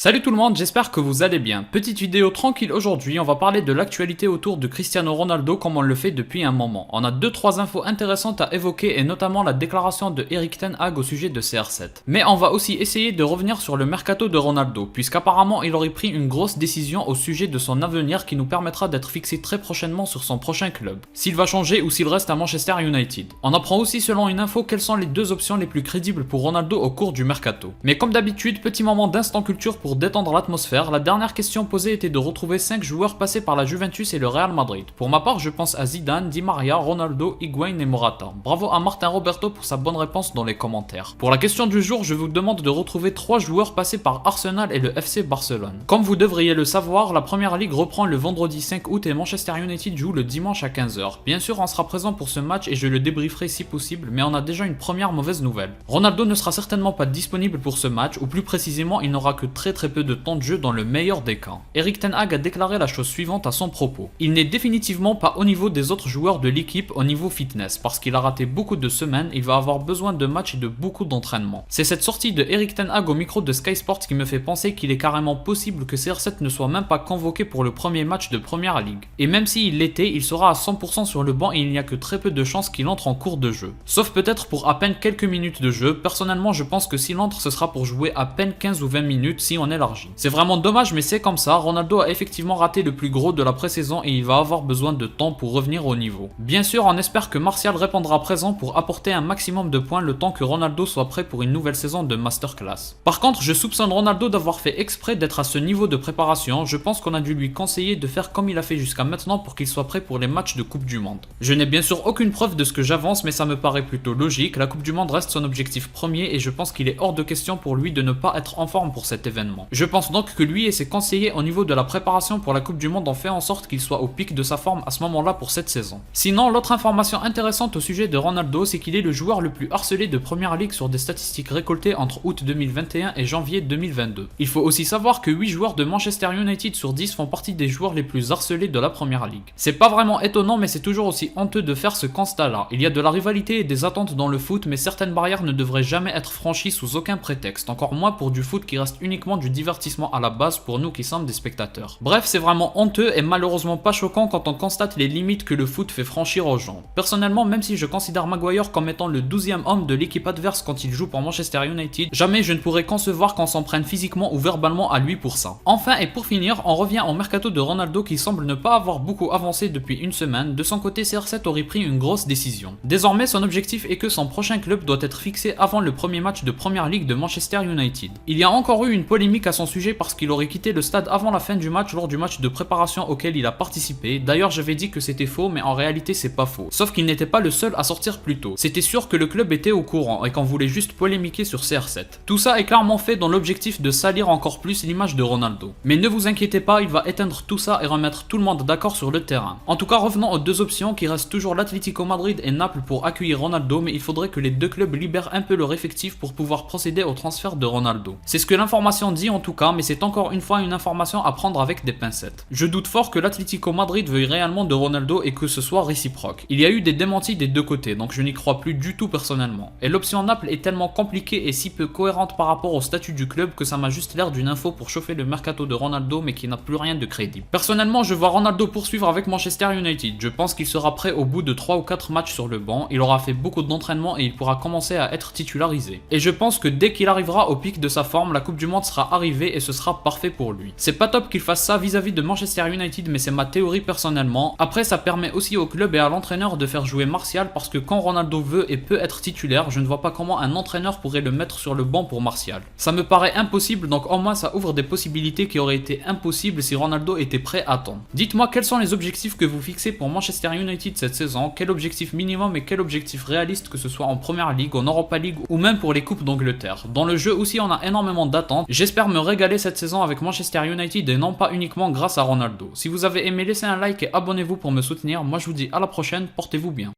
Salut tout le monde, j'espère que vous allez bien. Petite vidéo tranquille aujourd'hui, on va parler de l'actualité autour de Cristiano Ronaldo comme on le fait depuis un moment. On a 2-3 infos intéressantes à évoquer et notamment la déclaration de Erik ten Hag au sujet de CR7. Mais on va aussi essayer de revenir sur le mercato de Ronaldo, puisqu'apparemment il aurait pris une grosse décision au sujet de son avenir qui nous permettra d'être fixé très prochainement sur son prochain club. S'il va changer ou s'il reste à Manchester United. On apprend aussi selon une info quelles sont les deux options les plus crédibles pour Ronaldo au cours du mercato. Mais comme d'habitude, petit moment d'instant culture pour détendre l'atmosphère, la dernière question posée était de retrouver 5 joueurs passés par la Juventus et le Real Madrid. Pour ma part, je pense à Zidane, Di Maria, Ronaldo, Higuain et Morata. Bravo à Martin Roberto pour sa bonne réponse dans les commentaires. Pour la question du jour, je vous demande de retrouver 3 joueurs passés par Arsenal et le FC Barcelone. Comme vous devriez le savoir, la Première Ligue reprend le vendredi 5 août et Manchester United joue le dimanche à 15h. Bien sûr, on sera présent pour ce match et je le débrieferai si possible, mais on a déjà une première mauvaise nouvelle. Ronaldo ne sera certainement pas disponible pour ce match, ou plus précisément, il n'aura que très peu de temps de jeu dans le meilleur des cas. Erik ten Hag a déclaré la chose suivante à son propos. Il n'est définitivement pas au niveau des autres joueurs de l'équipe au niveau fitness, parce qu'il a raté beaucoup de semaines, il va avoir besoin de matchs et de beaucoup d'entraînement. C'est cette sortie de Erik ten Hag au micro de Sky Sports qui me fait penser qu'il est carrément possible que CR7 ne soit même pas convoqué pour le premier match de Première Ligue. Et même s'il l'était, il sera à 100% sur le banc et il n'y a que très peu de chances qu'il entre en cours de jeu. Sauf peut-être pour à peine quelques minutes de jeu. Personnellement, je pense que s'il entre, ce sera pour jouer à peine 15 ou 20 minutes si on élargit. C'est vraiment dommage, mais c'est comme ça. Ronaldo a effectivement raté le plus gros de la pré-saison et il va avoir besoin de temps pour revenir au niveau. Bien sûr, on espère que Martial répondra présent pour apporter un maximum de points le temps que Ronaldo soit prêt pour une nouvelle saison de masterclass. Par contre, je soupçonne Ronaldo d'avoir fait exprès d'être à ce niveau de préparation. Je pense qu'on a dû lui conseiller de faire comme il a fait jusqu'à maintenant pour qu'il soit prêt pour les matchs de Coupe du Monde. Je n'ai bien sûr aucune preuve de ce que j'avance, mais ça me paraît plutôt logique. La Coupe du Monde reste son objectif premier et je pense qu'il est hors de question pour lui de ne pas être en forme pour cet événement. Je pense donc que lui et ses conseillers au niveau de la préparation pour la Coupe du Monde ont fait en sorte qu'il soit au pic de sa forme à ce moment-là pour cette saison. Sinon, l'autre information intéressante au sujet de Ronaldo, c'est qu'il est le joueur le plus harcelé de Première Ligue sur des statistiques récoltées entre août 2021 et janvier 2022. Il faut aussi savoir que 8 joueurs de Manchester United sur 10 font partie des joueurs les plus harcelés de la Première Ligue. C'est pas vraiment étonnant, mais c'est toujours aussi honteux de faire ce constat-là. Il y a de la rivalité et des attentes dans le foot, mais certaines barrières ne devraient jamais être franchies sous aucun prétexte, encore moins pour du foot qui reste uniquement du divertissement à la base pour nous qui sommes des spectateurs. Bref, c'est vraiment honteux et malheureusement pas choquant quand on constate les limites que le foot fait franchir aux gens. Personnellement, même si je considère Maguire comme étant le 12e homme de l'équipe adverse quand il joue pour Manchester United, jamais je ne pourrais concevoir qu'on s'en prenne physiquement ou verbalement à lui pour ça. Enfin et pour finir, on revient au mercato de Ronaldo qui semble ne pas avoir beaucoup avancé depuis une semaine. De son côté, CR7 aurait pris une grosse décision. Désormais, son objectif est que son prochain club doit être fixé avant le premier match de Première Ligue de Manchester United. Il y a encore eu une polémique à son sujet parce qu'il aurait quitté le stade avant la fin du match lors du match de préparation auquel il a participé. D'ailleurs, j'avais dit que c'était faux, mais en réalité c'est pas faux. Sauf qu'il n'était pas le seul à sortir plus tôt. C'était sûr que le club était au courant et qu'on voulait juste polémiquer sur CR7. Tout ça est clairement fait dans l'objectif de salir encore plus l'image de Ronaldo. Mais ne vous inquiétez pas, il va éteindre tout ça et remettre tout le monde d'accord sur le terrain. En tout cas, revenons aux deux options qui restent toujours l'Atlético Madrid et Naples pour accueillir Ronaldo, mais il faudrait que les deux clubs libèrent un peu leur effectif pour pouvoir procéder au transfert de Ronaldo. C'est ce que l'information dit en tout cas, mais c'est encore une fois une information à prendre avec des pincettes. Je doute fort que l'Atlético Madrid veuille réellement de Ronaldo et que ce soit réciproque. Il y a eu des démentis des deux côtés, donc je n'y crois plus du tout personnellement. Et l'option Naples est tellement compliquée et si peu cohérente par rapport au statut du club que ça m'a juste l'air d'une info pour chauffer le mercato de Ronaldo mais qui n'a plus rien de crédible. Personnellement, je vois Ronaldo poursuivre avec Manchester United. Je pense qu'il sera prêt au bout de 3 ou 4 matchs sur le banc, il aura fait beaucoup d'entraînement et il pourra commencer à être titularisé. Et je pense que dès qu'il arrivera au pic de sa forme, la Coupe du Monde sera arrivée et ce sera parfait pour lui. C'est pas top qu'il fasse ça vis-à-vis de Manchester United, mais c'est ma théorie personnellement. Après, ça permet aussi au club et à l'entraîneur de faire jouer Martial parce que quand Ronaldo veut et peut être titulaire, je ne vois pas comment un entraîneur pourrait le mettre sur le banc pour Martial. Ça me paraît impossible, donc au moins ça ouvre des possibilités qui auraient été impossibles si Ronaldo était prêt à temps. Dites-moi quels sont les objectifs que vous fixez pour Manchester United cette saison, quel objectif minimum et quel objectif réaliste que ce soit en Première Ligue, en Europa League ou même pour les coupes d'Angleterre. Dans le jeu aussi, on a énormément d'attentes. J'espère me régaler cette saison avec Manchester United et non pas uniquement grâce à Ronaldo. Si vous avez aimé, laissez un like et abonnez-vous pour me soutenir. Moi je vous dis à la prochaine, portez-vous bien.